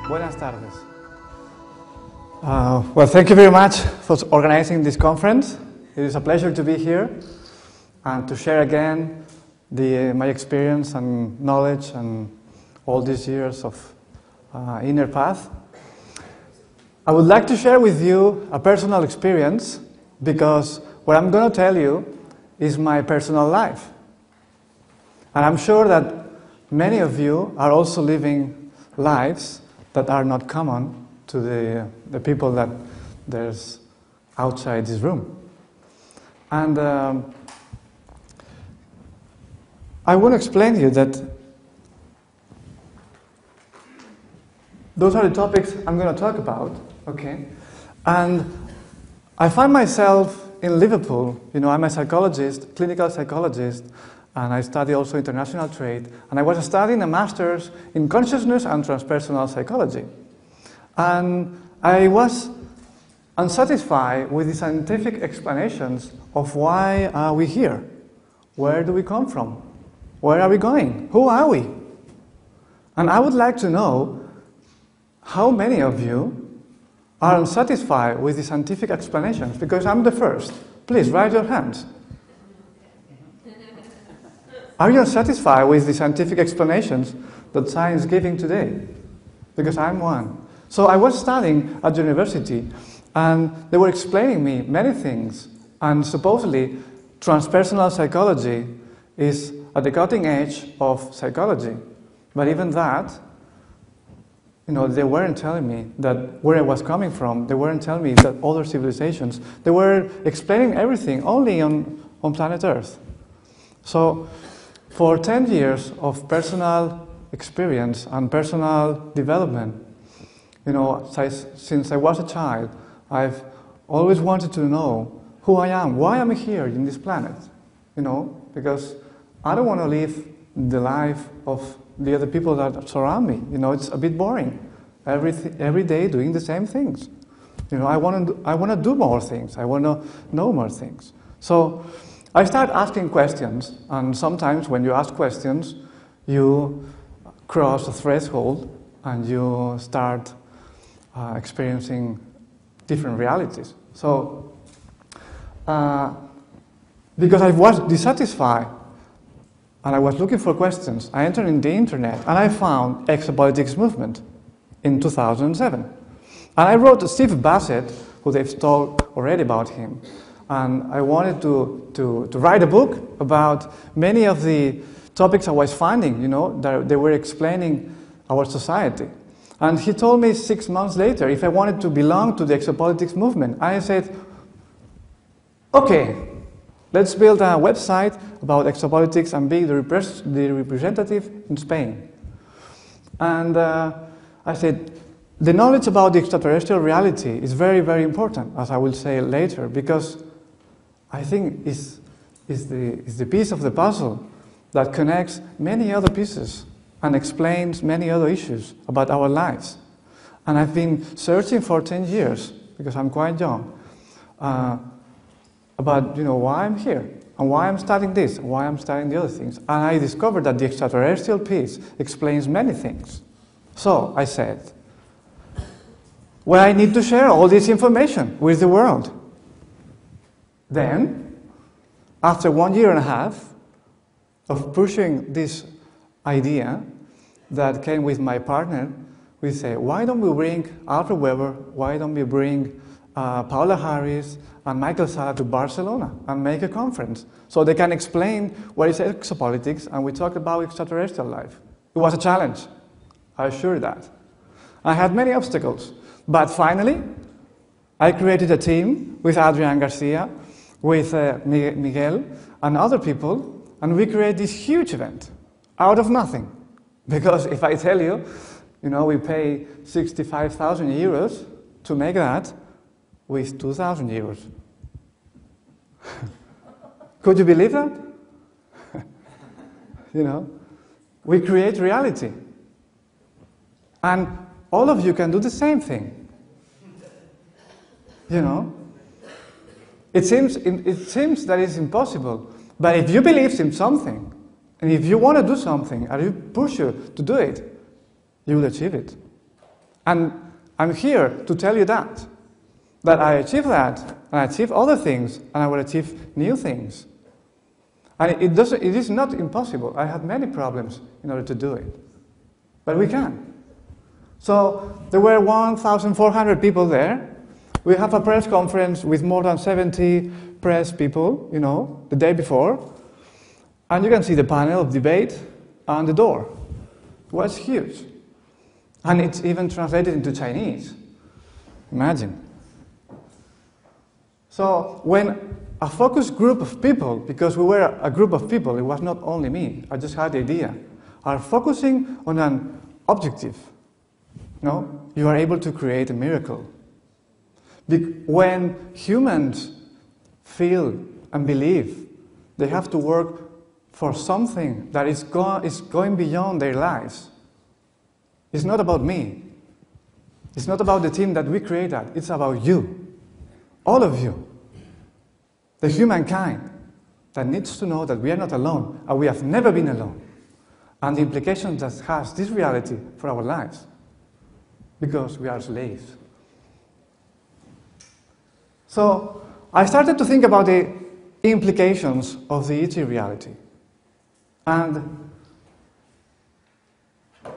Buenas tardes. Well, thank you very much for organizing this conference. It is a pleasure to be here and to share again my experience and knowledge and all these years of inner path. I would like to share with you a personal experience because what I'm going to tell you is my personal life. And I'm sure that many of you are also living lives that are not common to the people that there's outside this room. And I want to explain to you that those are the topics I'm going to talk about, okay? And I find myself in Liverpool. You know, I'm a psychologist, clinical psychologist, and I study also international trade. And I was studying a master's in consciousness and transpersonal psychology. And I was unsatisfied with the scientific explanations of why are we here? Where do we come from? Where are we going? Who are we? And I would like to know how many of you are unsatisfied with the scientific explanations, because I'm the first. Please, raise your hands. Are you satisfied with the scientific explanations that science is giving today? Because I'm one. So I was studying at university, and they were explaining me many things. And supposedly, transpersonal psychology is at the cutting edge of psychology. But even that, you know, they weren't telling me that where I was coming from. They weren't telling me that other civilizations. They were explaining everything only on planet Earth. So, for 10 years of personal experience and personal development, you know, since I was a child, I've always wanted to know who I am, why I'm here in this planet, you know, because I don't want to live the life of the other people that surround me. You know, it's a bit boring. Every day doing the same things. You know, I want to do more things. I want to know more things. So I start asking questions, and sometimes when you ask questions, you cross a threshold and you start experiencing different realities. So, because I was dissatisfied and I was looking for questions, I entered in the internet and I found Exopolitics movement in 2007. And I wrote to Steve Bassett, who they've talked already about him. And I wanted to write a book about many of the topics I was finding, you know, that they were explaining our society. And he told me 6 months later if I wanted to belong to the Exopolitics movement. I said, okay, let's build a website about exopolitics and be the representative in Spain. And I said, the knowledge about the extraterrestrial reality is very, very important, as I will say later, because I think is the piece of the puzzle that connects many other pieces and explains many other issues about our lives. And I've been searching for 10 years, because I'm quite young, about, you know, why I'm here, and why I'm studying this, and why I'm studying the other things. And I discovered that the extraterrestrial piece explains many things. So I said, well, I need to share all this information with the world. Then, after 1.5 years of pushing this idea that came with my partner, we say, why don't we bring Alfred Weber, why don't we bring Paula Harris and Michael Sala to Barcelona and make a conference so they can explain what is exopolitics, and we talked about extraterrestrial life. It was a challenge, I assure that. I had many obstacles, but finally I created a team with Adrian Garcia, with Miguel and other people, and we created this huge event out of nothing. Because if I tell you, you know, we pay 65,000 euros to make that with 2,000 euros. Could you believe that? you know. We create reality. And all of you can do the same thing. You know. It seems that it's impossible. But if you believe in something, and if you want to do something, and you push you to do it, you will achieve it. And I'm here to tell you that I achieve that, and I achieve other things, and I will achieve new things. And it is not impossible. I had many problems in order to do it. But we can. So there were 1,400 people there. We have a press conference with more than 70 press people, you know, the day before. And you can see the panel of debate and the door. It was huge. And it's even translated into Chinese. Imagine. So when a focused group of people, because we were a group of people, it was not only me, I just had the idea, are focusing on an objective, no, you are able to create a miracle. When humans feel and believe they have to work for something that is going beyond their lives, it's not about me. It's not about the team that we created. It's about you. All of you. The humankind that needs to know that we are not alone, and we have never been alone. And the implications that has this reality for our lives. Because we are slaves. So I started to think about the implications of the ET reality. And,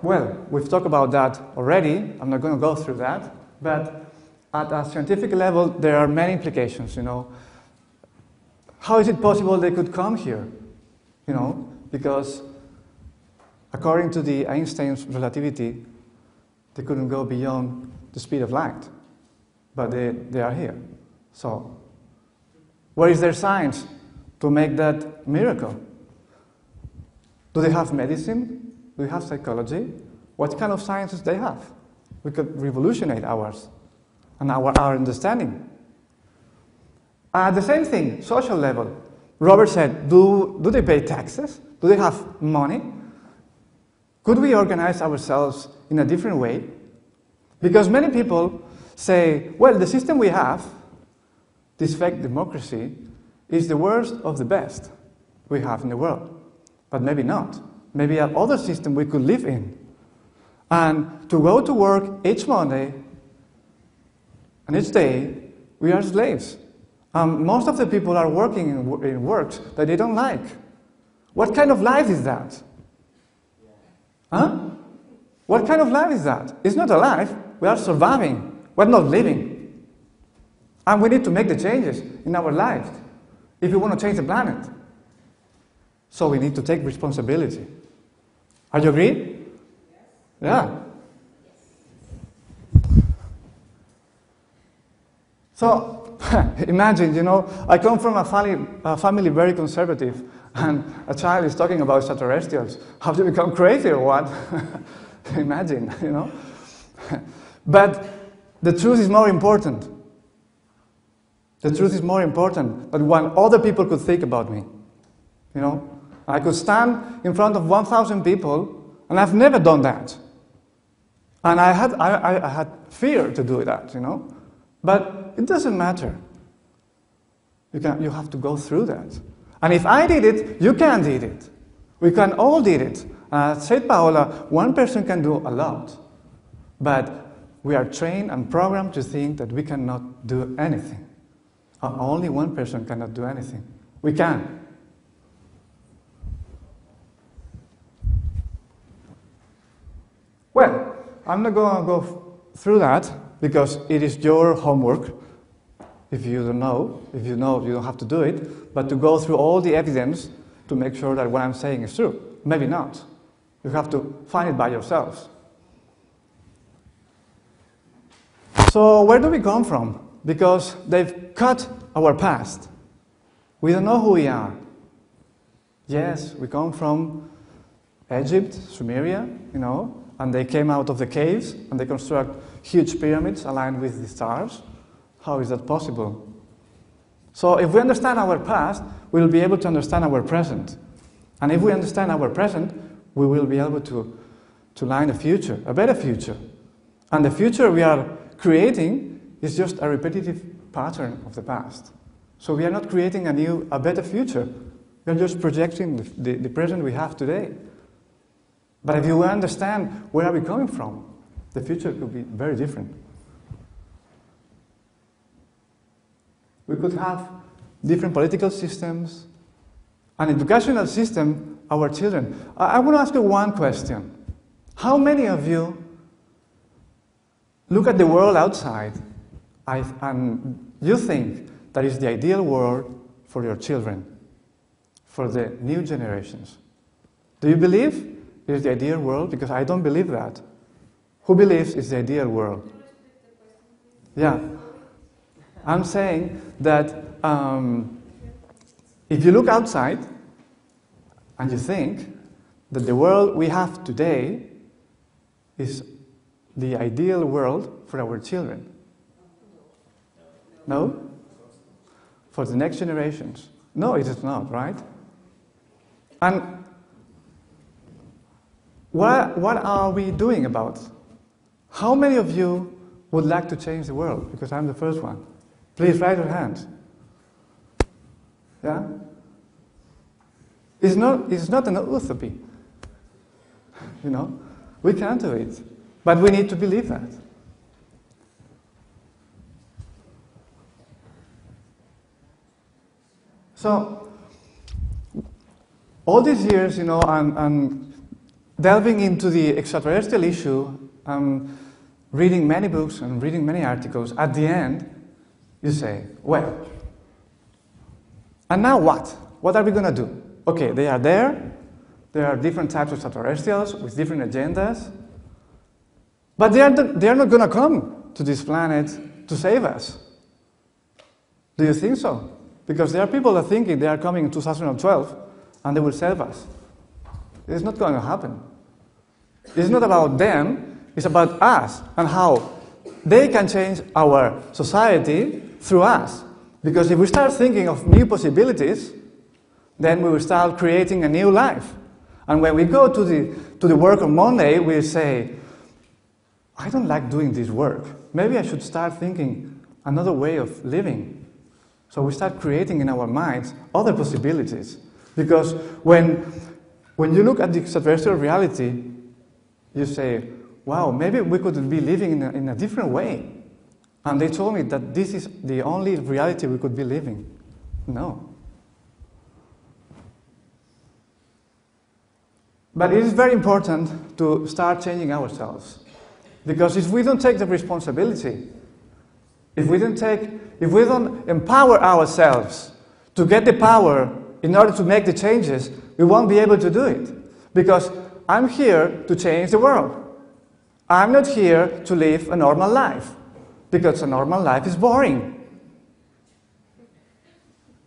well, we've talked about that already. I'm not going to go through that. But at a scientific level, there are many implications, you know. How is it possible they could come here? You know, because according to the Einstein's relativity, they couldn't go beyond the speed of light. But they are here. So, where is their science to make that miracle? Do they have medicine? Do they have psychology? What kind of sciences they have? We could revolutionize ours and our understanding. The same thing, social level. Robert said, do they pay taxes? Do they have money? Could we organize ourselves in a different way? Because many people say, well, the system we have, this fake democracy, is the worst of the best we have in the world. But maybe not. Maybe another system we could live in. And to go to work each Monday and each day, we are slaves. Most of the people are working in works that they don't like. What kind of life is that? Huh? What kind of life is that? It's not a life. We are surviving. We're not living. And we need to make the changes in our lives if we want to change the planet. So we need to take responsibility. Are you agree? Yeah. So, imagine, you know, I come from a family very conservative, and a child is talking about extraterrestrials. Have to become crazy or what? Imagine, you know. But the truth is more important. The truth is more important than what other people could think about me. You know, I could stand in front of 1,000 people, and I've never done that. And I had fear to do that, you know. But it doesn't matter. You have to go through that. And if I did it, you can do it. We can all do it. Said Paola, one person can do a lot. But we are trained and programmed to think that we cannot do anything. Only one person cannot do anything. We can. Well, I'm not going to go through that because it is your homework. If you don't know, if you know, you don't have to do it, but to go through all the evidence to make sure that what I'm saying is true. Maybe not. You have to find it by yourselves. So where do we come from? Because they've cut our past. We don't know who we are. Yes, we come from Egypt, Sumeria, you know, and they came out of the caves and they construct huge pyramids aligned with the stars. How is that possible? So if we understand our past, we'll be able to understand our present. And if we understand our present, we will be able to line a future, a better future. And the future we are creating is just a repetitive pattern of the past. So we are not creating a better future. We are just projecting the present we have today. But if you understand where are we coming from, the future could be very different. We could have different political systems, an educational system, our children. I want to ask you one question. How many of you look at the world outside and you think that is the ideal world for your children, for the new generations? Do you believe it is the ideal world? Because I don't believe that. Who believes it's the ideal world? Yeah. I'm saying that if you look outside and you think that the world we have today is the ideal world for our children. No? For the next generations. No, it is not, right? And what are we doing about? How many of you would like to change the world? Because I'm the first one. Please raise your hands. Yeah? It's not an utopia. You know? We can do it. But we need to believe that. So, all these years, you know, and delving into the extraterrestrial issue, reading many books and reading many articles, at the end, you say, well, and now what? What are we going to do? Okay, they are there. There are different types of extraterrestrials with different agendas. But they are not going to come to this planet to save us. Do you think so? Because there are people that are thinking they are coming in 2012 and they will save us. It's not going to happen. It's not about them, it's about us and how they can change our society through us. Because if we start thinking of new possibilities, then we will start creating a new life. And when we go to the work on Monday, we say, I don't like doing this work. Maybe I should start thinking another way of living. So we start creating in our minds other possibilities. Because when you look at the extraterrestrial reality, you say, wow, maybe we could be living in a different way. And they told me that this is the only reality we could be living. No. But it is very important to start changing ourselves. Because if we don't take the responsibility, if we don't empower ourselves to get the power in order to make the changes, we won't be able to do it. Because I'm here to change the world. I'm not here to live a normal life. Because a normal life is boring.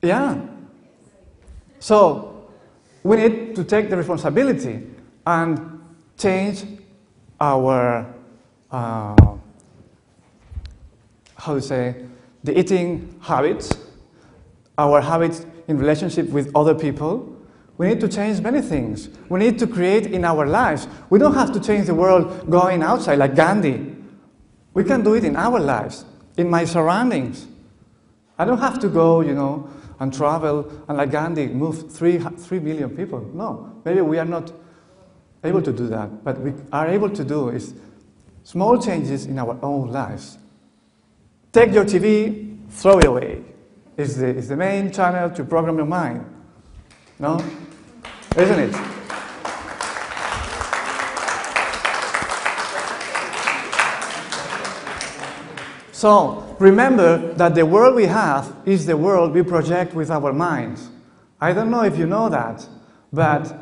Yeah. So, we need to take the responsibility and change our, the eating habits, our habits in relationship with other people. We need to change many things. We need to create in our lives. We don't have to change the world going outside like Gandhi. We can do it in our lives, in my surroundings. I don't have to go, you know, and travel and like Gandhi move 3 million people. No, maybe we are not able to do that. But we are able to do is small changes in our own lives. Take your TV, throw it away. It's the main channel to program your mind. No? Isn't it? So, remember that the world we have is the world we project with our minds. I don't know if you know that, but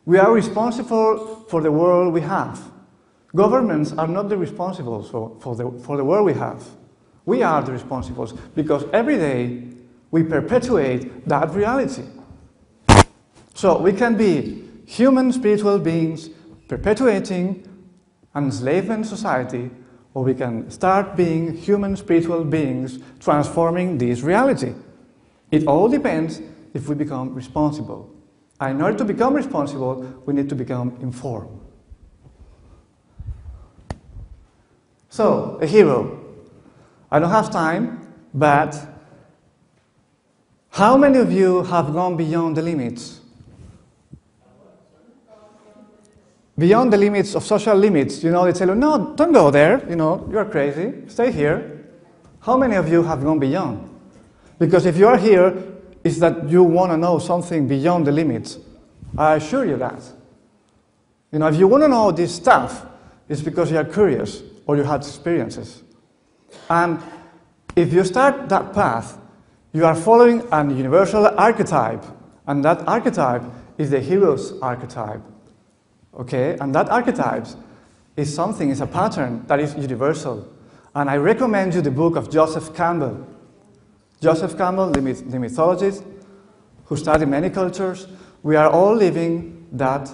we are responsible for the world we have. Governments are not the responsibles for the world we have. We are the responsibles because every day we perpetuate that reality. So we can be human spiritual beings perpetuating an enslavement society, or we can start being human spiritual beings transforming this reality. It all depends if we become responsible. And in order to become responsible, we need to become informed. So, a hero. I don't have time, but how many of you have gone beyond the limits? Beyond the limits of social limits, you know, they tell you, no, don't go there, you know, you're crazy, stay here. How many of you have gone beyond? Because if you are here, it's that you want to know something beyond the limits. I assure you that. You know, if you want to know this stuff, it's because you are curious or you had experiences. And if you start that path, you are following a universal archetype, and that archetype is the hero's archetype. Okay? And that archetype is something, is a pattern that is universal. And I recommend you the book of Joseph Campbell. Joseph Campbell, the mythologist, who studied many cultures. We are all living that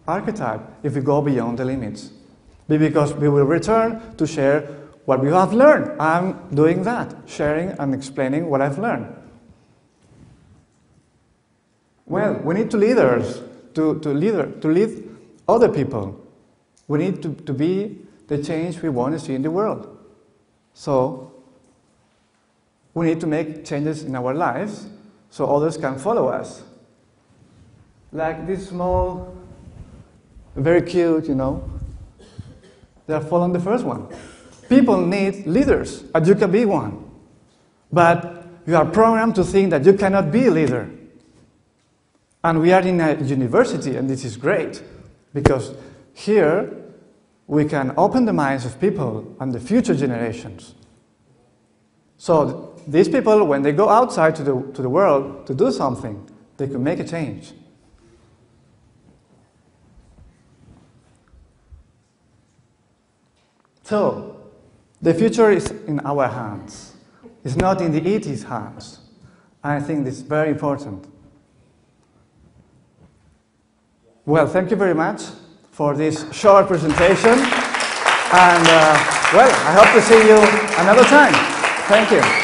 archetype if we go beyond the limits. Because we will return to share what we have learned. I'm doing that, sharing and explaining what I've learned. Well, we need leaders to lead other people. We need to be the change we want to see in the world. So, we need to make changes in our lives so others can follow us. Like this small, very cute, you know, they are following the first one. People need leaders, and you can be one. But you are programmed to think that you cannot be a leader. And we are in a university, and this is great, because here we can open the minds of people and the future generations. So these people, when they go outside to the world to do something, they can make a change. So, the future is in our hands. It's not in the ET's hands. I think this is very important. Well, thank you very much for this short presentation. And, well, I hope to see you another time. Thank you.